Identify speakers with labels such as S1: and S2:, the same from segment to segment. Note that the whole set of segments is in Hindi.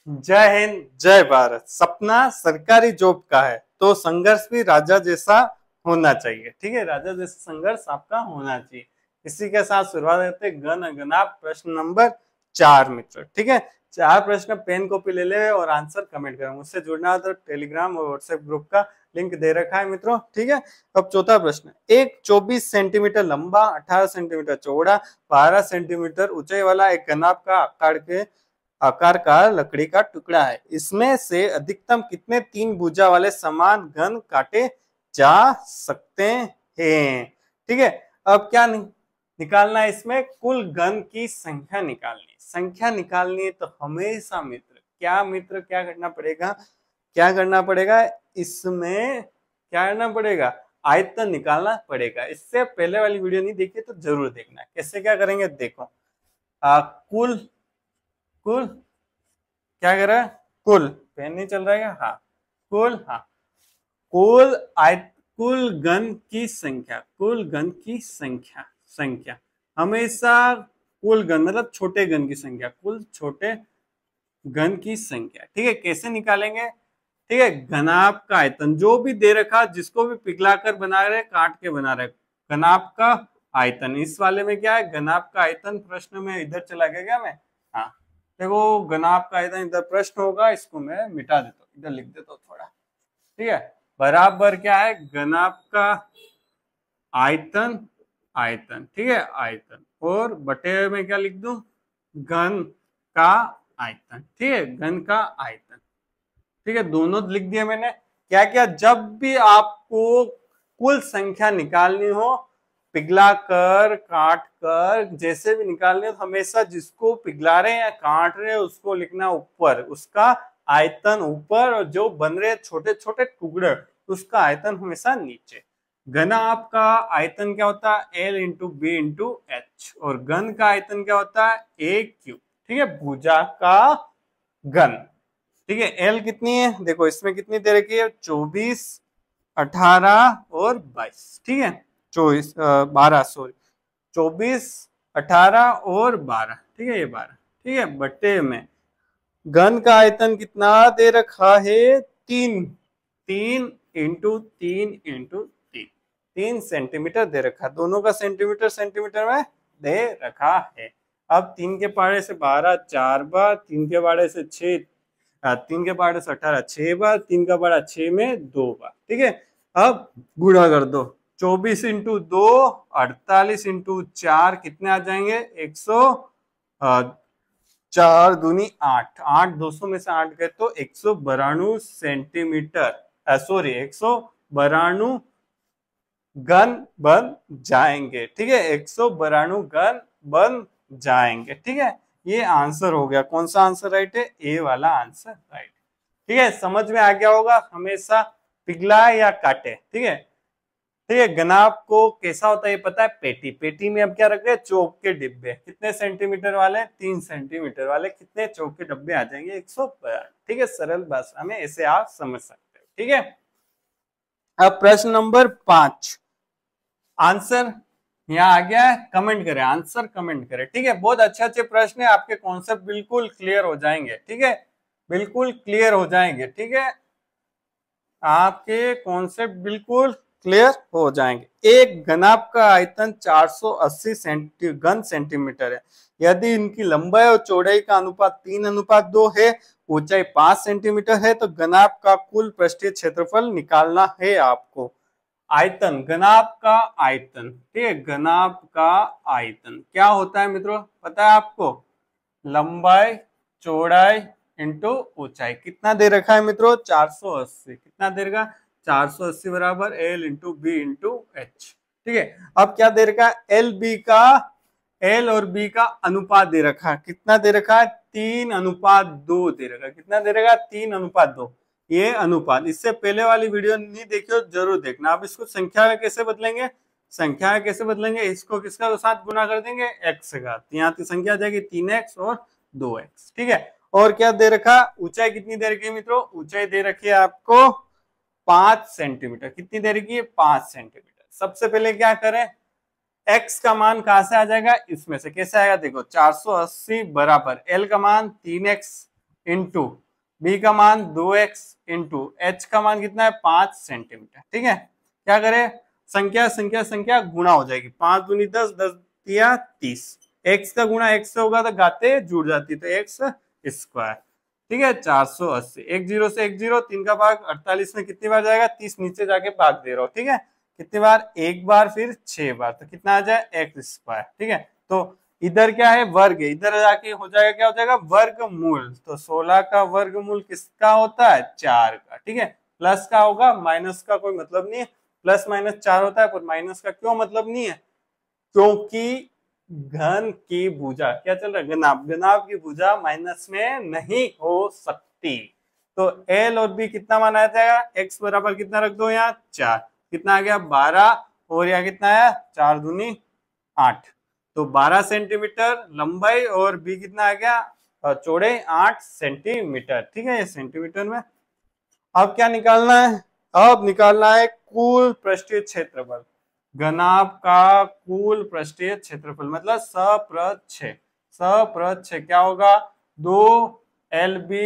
S1: जय हिंद जय भारत। सपना सरकारी जॉब का है तो संघर्ष भी राजा जैसा होना चाहिए। ठीक है, राजा जैसा संघर्ष आपका होना चाहिए। इसी के साथ शुरुआत करते गण अगनाप प्रश्न नंबर 4 मित्र। ठीक है, 4 प्रश्न पेन कॉपी ले ले और आंसर कमेंट करें। मुझसे जुड़ना हो तो टेलीग्राम और व्हाट्सएप ग्रुप का लिंक दे रखा है मित्रों। ठीक है, अब चौथा प्रश्न। एक 24 सेंटीमीटर लंबा, 18 सेंटीमीटर चौड़ा, 12 सेंटीमीटर ऊंचाई वाला एक गनाप का आकार का लकड़ी का टुकड़ा है। इसमें से अधिकतम कितने 3 भुजा वाले समान घन काटे जा सकते हैं। ठीक है, अब क्या निकालना है? इसमें कुल घन की संख्या निकालनी है तो हमेशा मित्र क्या करना पड़ेगा इसमें क्या करना पड़ेगा? आयतन निकालना पड़ेगा। इससे पहले वाली वीडियो नहीं देखी तो जरूर देखना। कैसे क्या करेंगे देखो। कुल क्या कर रहा है? कुल पेन नहीं चल रहा है? हाँ, कुल घन की संख्या हमेशा कुल घन मतलब छोटे घन की संख्या, कुल छोटे घन की संख्या। ठीक है, कैसे निकालेंगे? ठीक है, घनाभ का आयतन जो भी दे रखा, जिसको भी पिघलाकर बना रहे, काट के बना रहे, घनाभ का आयतन। इस वाले में क्या है? घनाभ का आयतन प्रश्न में इधर चला गया क्या मैं? हाँ, देखो घनाभ का आयतन इधर प्रश्न होगा, इसको मैं मिटा देता हूँ, इधर लिख देता हूँ थोड़ा। ठीक है, बराबर क्या है? घनाभ का आयतन ठीक है, आयतन, और बटे में क्या लिख दूं? घन का आयतन। ठीक है, घन का आयतन। ठीक है, दोनों लिख दिया मैंने। क्या क्या? जब भी आपको कुल संख्या निकालनी हो, पिघला कर काट कर जैसे भी निकालनी हो, तो हमेशा जिसको पिघला रहे हैं या काट रहे हैं उसको लिखना ऊपर, उसका आयतन ऊपर, और जो बन रहे छोटे छोटे टुकड़े उसका आयतन हमेशा नीचे। घनाभ का आयतन क्या होता है? L into B into H, और घन का आयतन क्या होता है? A cube. ठीक है, भुजा का घन। ठीक है, L कितनी है? देखो इसमें कितनी दे रखी है? 24, 18 और 22। ठीक है, 12 सॉरी, 24, 18 और 12। ठीक है, ये 12। ठीक है, बट्टे में घन का आयतन कितना दे रखा है? 3 इंटू 3 सेंटीमीटर दे रखा। दोनों का सेंटीमीटर में दे रखा है। अब 3 के पहाड़े से 12 4 बार, 3 के पहाड़े से 6, 3 के पहाड़े से 18 6 बार, 3 का पहाड़ा 6 में 2 बार। ठीक है, अब गुणा कर दो। 24 इंटू 2 48 इंटू 4 कितने आ जाएंगे? 4 दूनी 8, 200 में से 8 गए तो 192 सेंटीमीटर, सॉरी 192 घन बन जाएंगे। ठीक है, 192 घन बन जाएंगे। ठीक है, ये आंसर हो गया। कौन सा आंसर राइट है? ए वाला आंसर राइट। ठीक है, समझ में आ गया होगा। हमेशा पिघला या काटे। ठीक है, घनाभ को कैसा होता है ये पता है? पेटी में अब क्या रख रहे हैं? चौक के डिब्बे। कितने सेंटीमीटर वाले? 3 सेंटीमीटर वाले। कितने चौक के डिब्बे आ जाएंगे? 112। ठीक है, सरल भाषा में ऐसे आप समझ सकते हो। ठीक है, अब प्रश्न नंबर 5 आंसर यहाँ आ गया है। कमेंट करें, आंसर कमेंट करें। ठीक है, बहुत अच्छे प्रश्न है। आपके कॉन्सेप्ट बिल्कुल क्लियर हो जाएंगे। ठीक है, बिल्कुल क्लियर हो जाएंगे। ठीक है, आपके कॉन्सेप्ट बिल्कुल क्लियर हो जाएंगे। एक घनाभ का आयतन 480 घन सेंटीमीटर है। यदि इनकी लंबाई और चौड़ाई का अनुपात 3:2 है, ऊंचाई 5 सेंटीमीटर है, तो घनाभ का कुल पृष्ठीय क्षेत्रफल निकालना है आपको। आयतन, घनाभ का आयतन। ठीक है, घनाभ का आयतन क्या होता है मित्रों? पता है आपको? लंबाई चौड़ाई इंटू ऊंचाई। कितना दे रखा है मित्रों? 480। कितना दे रखा? 480 बराबर L into B into H. ठीक है, अब क्या दे रखा है? L और B का अनुपात दे रखा है। कितना दे रखा है? 3:2 दे रखा है। कितना दे रखा है? 3:2। ये अनुपात, इससे पहले वाली वीडियो नहीं देखी हो जरूर देखना। आप इसको संख्या में कैसे बदलेंगे? इसको किसका साथ गुना कर देंगे? x का। यहाँ की संख्या आ जाएगी 3x और 2x। ठीक है, और क्या दे रखा? ऊंचाई कितनी दे रखी है मित्रों? ऊंचाई दे रखी है आपको 5 सेंटीमीटर। कितनी दे रखी है? 5 सेंटीमीटर। सबसे पहले क्या करें? x का मान कहां से आ जाएगा? इसमें से। कैसे आएगा? देखो 480 बराबर L का मान 3x इंटू बी का मान 2x इंटू एच का मान कितना है 5 सेंटीमीटर। ठीक है, क्या करें, संख्या संख्या संख्या गुणा हो जाएगी, 5 दूनी 10, 10 दिया 30, x का गुणा x से होगा तो गाते जुड़ जाती, तो x स्क्वायर। ठीक है, 480, एक जीरो से एक जीरो, 3 का भाग 48 में कितनी बार जाएगा, 30 नीचे जाके भाग दे रहा हूं। ठीक है, कितनी बार, एक बार फिर 6 बार, तो कितना आ जाए एक्स स्क्वायर। ठीक है, तो इधर क्या है, वर्ग है, इधर जाके हो जाएगा, क्या हो जाएगा, वर्गमूल। तो 16 का वर्गमूल किसका होता है, 4 का। ठीक है, प्लस का होगा, माइनस का कोई मतलब नहीं है, प्लस माइनस 4 होता है, पर माइनस का क्यों मतलब नहीं है, क्योंकि घन की भुजा क्या चल रहा है, घनाभ, घनाभ की भुजा माइनस में नहीं हो सकती। तो एल और बी कितना माना जाएगा, एक्स बराबर कितना रख दो यहाँ 4, कितना आ गया 12, और यहाँ कितना आया 4 दूनी 8, तो 12 सेंटीमीटर लंबाई, और बी कितना आ गया चौड़ाई 8 सेंटीमीटर। ठीक है, ये सेंटीमीटर में। अब क्या निकालना है, अब निकालना है कुल पृष्ठीय क्षेत्रफल, घनाभ का कुल पृष्ठीय क्षेत्रफल, मतलब सप्रच्छ। सप्रच्छ क्या होगा, 2LB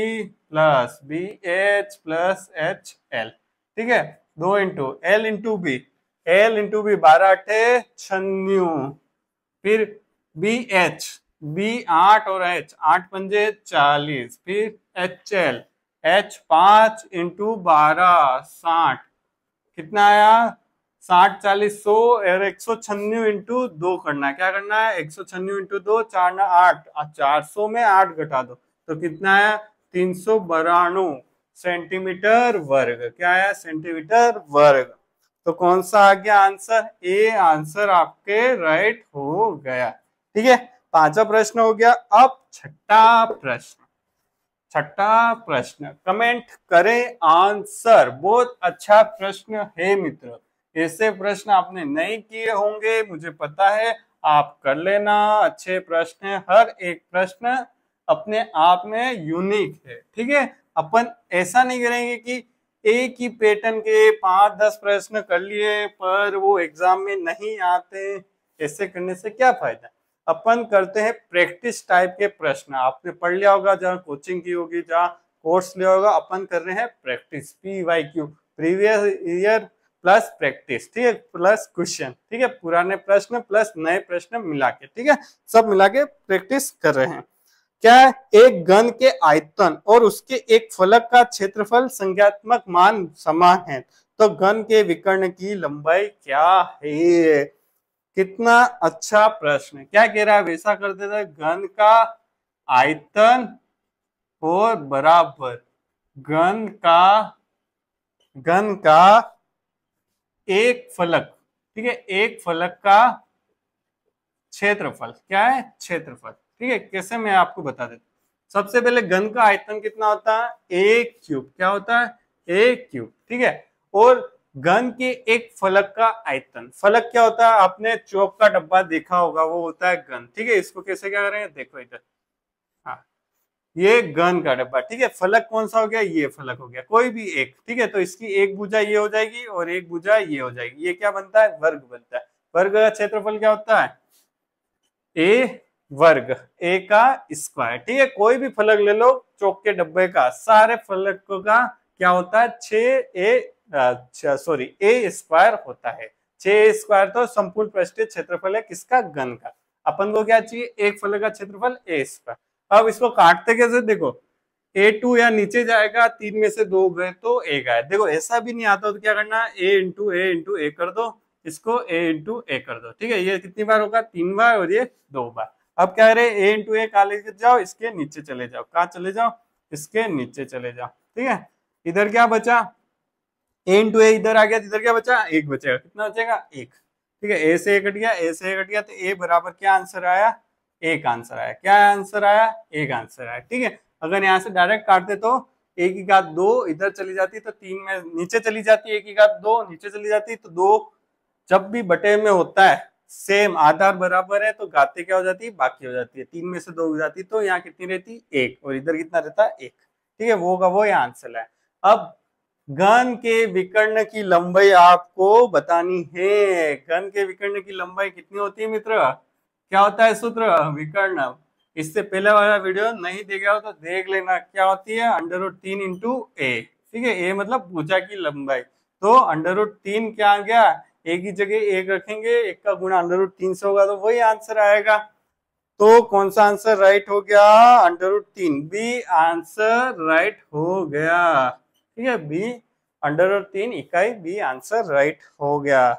S1: plus BH plus HL। ठीक है, 2 into L into B, L into B 12 8 96, फिर BH, B 8 और H 8 पंजे 40, फिर HL, H 5 इंटू 12 60, कितना आया 60 40 100, और 196 इंटू 2 करना है, क्या करना है 196 इंटू 2, 4 ना 8, 400 में 8 घटा दो तो कितना आया 392 सेंटीमीटर वर्ग। क्या आया, सेंटीमीटर वर्ग। तो कौन सा आ गया आंसर, ए आंसर आपके राइट हो गया। ठीक है, पांचवा प्रश्न हो गया। अब छठा प्रश्न, छठा प्रश्न कमेंट करें आंसर। बहुत अच्छा प्रश्न है मित्र, ऐसे प्रश्न आपने नहीं किए होंगे मुझे पता है, आप कर लेना। अच्छे प्रश्न है, हर एक प्रश्न अपने आप में यूनिक है। ठीक है, अपन ऐसा नहीं करेंगे कि एक ही पैटर्न के 5-10 प्रश्न कर लिए पर वो एग्जाम में नहीं आते, ऐसे करने से क्या फायदा। अपन करते हैं प्रैक्टिस टाइप के प्रश्न, आपने पढ़ लिया होगा, जहाँ कोचिंग की होगी, जहाँ कोर्स लिया होगा, अपन कर रहे हैं practice, PYQ, previous year plus practice. ठीक है, प्लस क्वेश्चन। ठीक है, पुराने प्रश्न प्लस नए प्रश्न मिला के, ठीक है, सब मिला के प्रैक्टिस कर रहे हैं। क्या है, एक घन के आयतन और उसके एक फलक का क्षेत्रफल संख्यात्मक मान समान है, तो घन के विकर्ण की लंबाई क्या है। कितना अच्छा प्रश्न, क्या कह रहा है, वैसा कर देता है, घन का आयतन और बराबर घन का एक फलक। ठीक है, एक फलक का क्षेत्रफल, क्या है क्षेत्रफल। ठीक है, कैसे मैं आपको बता देता हूं। सबसे पहले घन का आयतन कितना होता है, एक क्यूब, क्या होता है, एक क्यूब। ठीक है, और घन के एक फलक का आयतन, फलक क्या होता है, आपने चौक का डब्बा देखा होगा, वो होता है घन। ठीक है, इसको कैसे क्या करेंगे, देखो इधर, हाँ ये घन का डब्बा। ठीक है, फलक कौन सा हो गया, ये फलक हो गया, कोई भी एक। ठीक है, तो इसकी एक भुजा ये हो जाएगी और एक भुजा ये हो जाएगी, ये क्या बनता है, वर्ग बनता है। वर्ग का क्षेत्रफल क्या होता है, ए वर्ग, ए का स्क्वायर। ठीक है, कोई भी फलक ले लो चौक के डब्बे का, सारे फलकों का क्या होता है, 6 ए स्क्वायर होता है। 6 स्क्वायर तो संपूर्ण पृष्ठीय क्षेत्रफल है किसका, घन का। अपन को क्या चाहिए, एक फलक का क्षेत्रफल ए स्क्वायर। अब इसको काटते कैसे, देखो A2 या नीचे जाएगा, 3 में से 2 गए तो एक आए। देखो ऐसा भी नहीं आता तो क्या करना, ए इंटू ए कर दो, इसको a इंटू ए कर दो। ठीक है, ये कितनी बार होगा, 3 बार, और ये 2 बार। अब क्या करे, a इंटू ए कहा लेके जाओ, इसके नीचे चले जाओ, कहा चले जाओ, इसके नीचे चले जाओ। ठीक है, इधर क्या बचा, a इंटू ए इधर आ गया, इधर क्या बचा, एक बचेगा, कितना बचेगा, एक। ठीक है, ए से ए कट गया, ए से ए कट गया, तो ए बराबर क्या आंसर आया, एक आंसर आया। क्या आंसर आया, एक आंसर आया। ठीक है, अगर यहाँ से डायरेक्ट काटते तो एक की घात 2 इधर चली जाती, तो 3 में नीचे चली जाती, एक की घात 2 नीचे चली जाती, तो 2 जब भी बटे में होता है सेम आधार बराबर है तो घातें क्या हो जाती है, बाकी हो जाती है। 3 में से 2 हो जाती, तो यहाँ कितनी रहती, एक, और इधर कितना रहता है, एक। ठीक है, वो का वो यहाँ आंसर है। अब घन के विकर्ण की लंबाई आपको बतानी है। घन के विकर्ण की लंबाई कितनी होती है मित्र, क्या होता है सूत्र, विकर्ण इससे पहले वाला वीडियो नहीं देखा हो तो देख लेना। क्या होती है √3 इंटू ए, ठीक है। ए मतलब भुजा की लंबाई। तो √3 क्या आ गया, एक ही जगह एक रखेंगे, एक का गुणा √3 से होगा तो वही आंसर आएगा। तो कौन सा आंसर राइट हो गया, √3, बी आंसर राइट हो गया, ठीक है। बी √3 इकाई, बी आंसर राइट हो गया,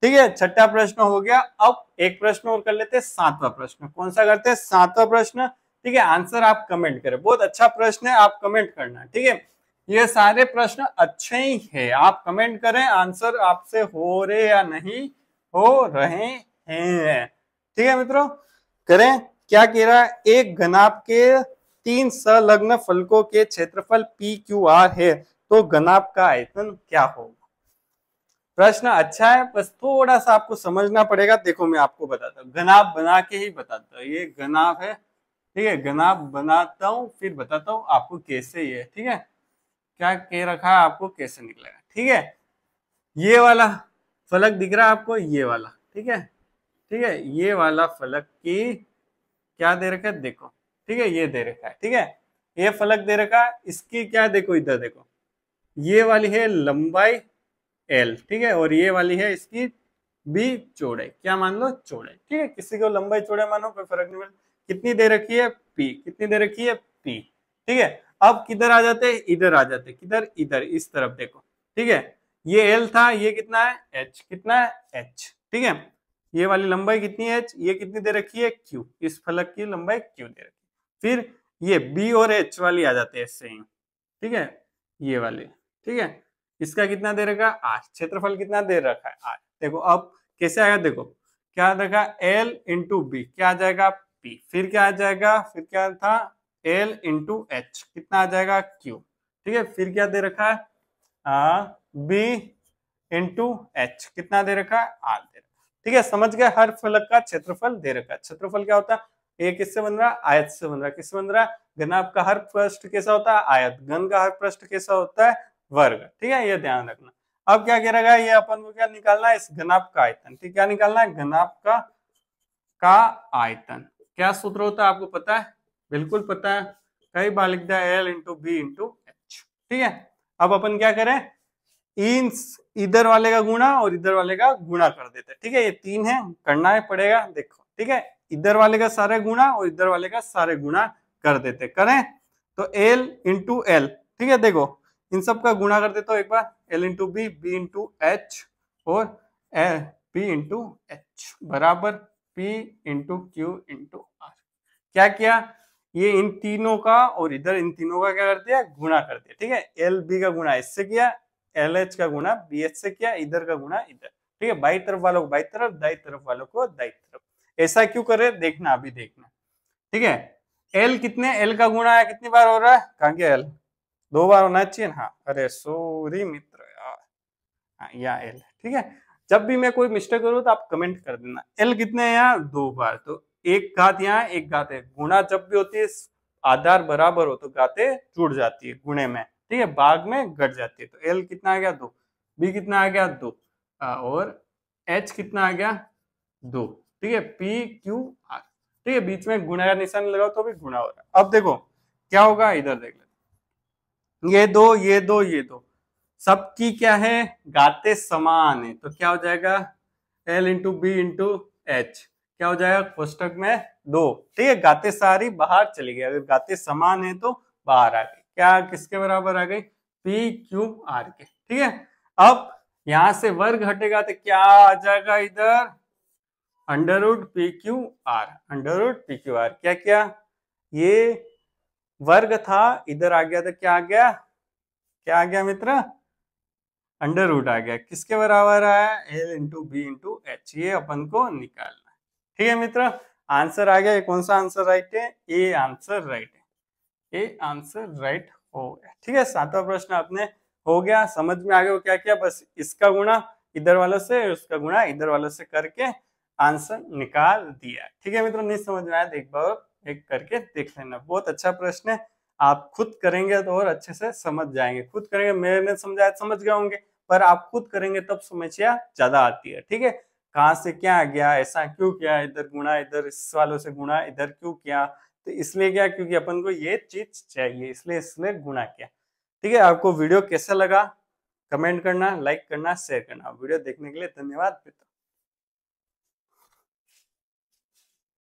S1: ठीक है। छठा प्रश्न हो गया। अब एक प्रश्न और कर लेते हैं, सातवां प्रश्न। कौन सा करते हैं, सातवां प्रश्न, ठीक है। आंसर आप कमेंट करें, बहुत अच्छा प्रश्न है, आप कमेंट करना, ठीक है। ये सारे प्रश्न अच्छे ही है, आप कमेंट करें आंसर आपसे हो रहे या नहीं हो रहे हैं, ठीक है मित्रों। करें, क्या कह रहा है, एक घनाभ के 3 संलग्न फलकों के क्षेत्रफल PQR है, तो घनाभ का आयतन क्या होगा। प्रश्न अच्छा है, बस थोड़ा सा आपको समझना पड़ेगा। देखो मैं आपको बताता हूँ, घनाभ बना के ही बताता हूँ। ये घनाभ है, ठीक है। घनाभ बनाता हूँ फिर बताता हूँ आपको कैसे ये, ठीक है, क्या कह रखा है आपको कैसे निकलेगा, ठीक है। ये वाला फलक दिख रहा है आपको, ये वाला, ठीक है, ठीक है। ये वाला फलक की क्या दे रखा है, देखो, ठीक है, ये दे रखा है, ठीक है। ये फलक दे रखा है, इसकी क्या, देखो इधर देखो, ये वाली है लंबाई L, ठीक है, और ये वाली है इसकी B चौड़ाई, क्या मान लो चौड़ाई, ठीक है। किसी को लंबाई चौड़ाई मानो, कोई फर्क नहीं पड़ता। कितनी दे रखी है, P, कितनी दे रखी है, P, ठीक है। अब किधर आ जाते हैं, इधर आ जाते हैं, किधर, इधर इस तरफ देखो, ठीक है। ये L था, ये कितना है H, कितना है H, ठीक है। ये वाली लंबाई कितनी है H, ये कितनी दे रखी है Q, इस फलक की लंबाई Q दे रखी है। फिर ये B और H वाली आ जाते हैं सेम, ठीक है, ये वाले, ठीक है। इसका कितना दे रखा है R, क्षेत्रफल कितना दे रखा है R। देखो अब कैसे आएगा, देखो क्या रखा L इंटू बी, क्या आ जाएगा P, फिर क्या आ जाएगा, फिर क्या था L इंटू H, कितना आ जाएगा Q, ठीक है। फिर क्या दे रखा है B इंटू H, कितना दे रखा है R दे रखा है, ठीक है। समझ गए, हर फलक का क्षेत्रफल दे रखा है। क्षेत्रफल क्या होता है, ये किससे बन रहा है, आयत से बन रहा है। किससे बन रहा है, घनाभ का हर पृष्ठ कैसा होता है आयत, घन का हर पृष्ठ कैसा होता है वर्ग, ठीक है, ये ध्यान रखना। अब क्या कह रहा है, ये अपन को क्या निकालना है, इस घनाभ का आयतन, ठीक, क्या निकालना है, घनाभ का आयतन। क्या सूत्र होता है आपको पता है, बिल्कुल पता है, कई बार लिख दिया L into B into H, ठीक है। अब अपन क्या करें, इन इधर वाले का गुणा और इधर वाले का गुणा कर देते हैं, ठीक है। ये 3 है, करना है पड़ेगा, देखो, ठीक है। इधर वाले का सारे गुणा और इधर वाले का सारे गुणा कर देते, करें तो L इंटू एल, ठीक है। देखो इन सब का गुणा कर देता हूं एक बार, L into B, B into H और P इंटू एच बराबर P into Q into R. क्या किया, ये इन तीनों का और इधर इन तीनों का क्या कर दिया, गुणा कर दिया, ठीक है। एल बी का गुणा इससे किया, एल एच का गुणा बी एच से किया, इधर का गुणा इधर, ठीक है। बाई तरफ वालों को बाई तरफ, दाई तरफ वालों को दाई तरफ। ऐसा क्यों करे, देखना अभी देखना, ठीक है। एल कितने, एल का गुणा है कितनी बार हो रहा है, कहाँ गया एल, 2 बार होना चाहिए ना, हाँ, अरे सॉरी मित्र यार, हाँ यहाँ एल, ठीक है। जब भी मैं कोई मिस्टेक करूँ तो आप कमेंट कर देना। एल कितने हैं यहाँ, 2 बार, तो एक घात यहाँ एक घात है। गुणा जब भी होती है आधार बराबर हो तो घातें जुड़ जाती है गुणे में, ठीक है, भाग में घट जाती है। तो एल कितना आ गया 2, बी कितना आ गया 2 और एच कितना आ गया 2, ठीक है। पी क्यू आर, ठीक है, बीच में गुणा का निशान लगाओ तो भी गुणा हो रहा है। अब देखो क्या होगा, इधर देख लेते, ये दो ये दो ये दो सबकी क्या है, घातें समान है, तो क्या हो जाएगा L into B into H, क्या हो जाएगा कोष्टक में 2, ठीक है। घातें सारी बाहर चली गई, अगर घातें समान है तो बाहर आ गई, क्या किसके बराबर आ गई, P क्यूब R के, ठीक है। अब यहां से वर्ग हटेगा तो क्या आ जाएगा इधर, √PQR, √PQR, क्या क्या, ये वर्ग था, इधर आ गया तो क्या आ गया, क्या आ गया मित्र, अंडर रूट आ गया, किसके बराबर है, L into B into H, ये अपन को निकालना है, ठीक है मित्र। आंसर आ गया, ये कौन सा आंसर राइट है, ए आंसर राइट है, ए आंसर राइट हो गया, ठीक है। 7वां प्रश्न अपने हो गया, समझ में आ गया क्या क्या, बस इसका गुणा इधर वालों से, उसका गुणा इधर वालों से करके आंसर निकाल दिया, ठीक है मित्रों। नहीं समझ में आया तो एक बार एक करके देख लेना, बहुत अच्छा प्रश्न है। आप खुद करेंगे तो और अच्छे से समझ जाएंगे, खुद करेंगे, मैंने समझाया समझ गए होंगे, पर आप खुद करेंगे तब समस्या ज्यादा आती है, ठीक है। कहाँ से क्या आ गया, ऐसा क्यों किया, इधर गुणा, इधर इस वालों से गुणा, इधर क्यों किया, तो इसलिए क्या, क्योंकि अपन को ये चीज चाहिए, इसलिए इसने गुणा किया। ठीक है, आपको वीडियो कैसा लगा कमेंट करना, लाइक करना, शेयर करना। वीडियो देखने के लिए धन्यवाद।